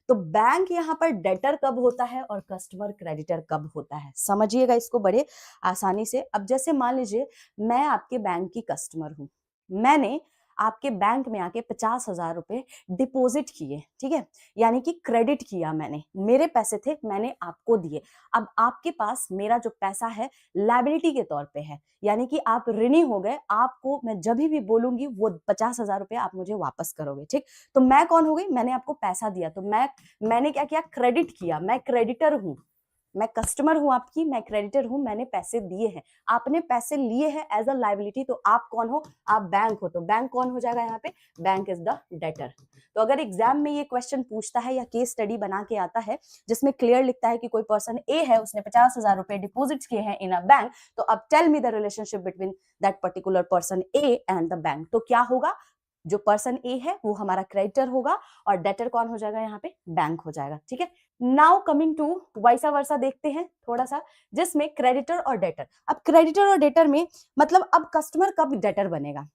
तो बैंक यहाँ पर डेटर कब होता है और कस्टमर क्रेडिटर कब होता है, समझिएगा इसको बड़े आसानी से। अब जैसे मान लीजिए मैं आपके बैंक की कस्टमर हूं, मैंने आपके बैंक में आके 50,000 रुपए डिपॉजिट किए, ठीक है, यानी कि क्रेडिट किया, मैंने, मेरे पैसे थे, मैंने आपको दिए। अब आपके पास मेरा जो पैसा है लायबिलिटी के तौर पे है, यानी कि आप ऋणी हो गए, आपको मैं जब भी बोलूंगी वो 50,000 रुपए आप मुझे वापस करोगे, ठीक। तो मैं कौन हो गई, मैंने आपको पैसा दिया, तो मैंने क्या किया, क्रेडिट किया, मैं क्रेडिटर हूं, मैं कस्टमर हूं आपकी, मैं क्रेडिटर हूं, मैंने पैसे दिए हैं, आपने पैसे लिए हैं एज अ लायबिलिटी, तो आप कौन हो, आप बैंक हो, तो बैंक कौन हो जाएगा यहाँ पे, बैंक इज द डेटर। तो अगर एग्जाम में ये क्वेश्चन पूछता है या केस स्टडी बना के आता है जिसमें क्लियर लिखता है कि कोई पर्सन ए है, उसने 50,000 रुपए डिपॉजिट किए हैं इन अ बैंक, तो अब tell me the relationship between that particular person A and the bank, तो क्या होगा, जो पर्सन ए है वो हमारा क्रेडिटर होगा और डेटर कौन हो जाएगा, यहाँ पे बैंक हो जाएगा, ठीक है। नाउ कमिंग टू वाइसा वर्सा देखते हैं थोड़ा सा, जिसमें क्रेडिटर और डेटर। अब क्रेडिटर और डेटर में मतलब अब कस्टमर कब डेटर बनेगा,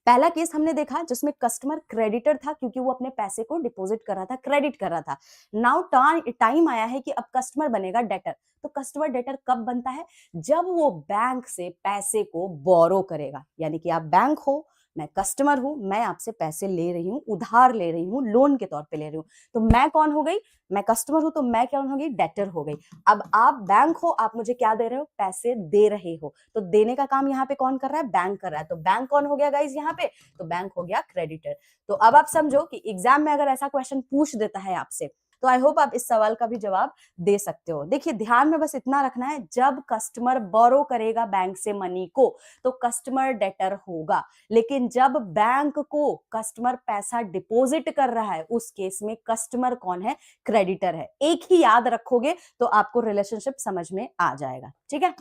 पहला केस हमने देखा जिसमें कस्टमर क्रेडिटर था क्योंकि वो अपने पैसे को डिपॉजिट कर रहा था, क्रेडिट कर रहा था। नाउ टाइम आया है कि अब कस्टमर बनेगा डेटर। तो कस्टमर डेटर कब बनता है, जब वो बैंक से पैसे को बोरो करेगा, यानी कि आप बैंक हो, मैं कस्टमर हूं, मैं आपसे पैसे ले रही हूं, उधार ले रही हूं, लोन के तौर पे ले रही हूं, तो मैं कौन हो गई, मैं कस्टमर हूं, तो मैं कौन हो गई, डेटर हो गई। अब आप बैंक हो, आप मुझे क्या दे रहे हो, पैसे दे रहे हो, तो देने का काम यहाँ पे कौन कर रहा है, बैंक कर रहा है, तो बैंक कौन हो गया गाइज यहाँ पे, तो बैंक हो गया क्रेडिटर। तो अब आप समझो कि एग्जाम में अगर ऐसा क्वेश्चन पूछ देता है आपसे, तो आई होप आप इस सवाल का भी जवाब दे सकते हो। देखिए ध्यान में बस इतना रखना है, जब कस्टमर बोरो करेगा बैंक से मनी को तो कस्टमर डेटर होगा, लेकिन जब बैंक को कस्टमर पैसा डिपॉजिट कर रहा है उस केस में कस्टमर कौन है, क्रेडिटर है। एक ही याद रखोगे तो आपको रिलेशनशिप समझ में आ जाएगा, ठीक है।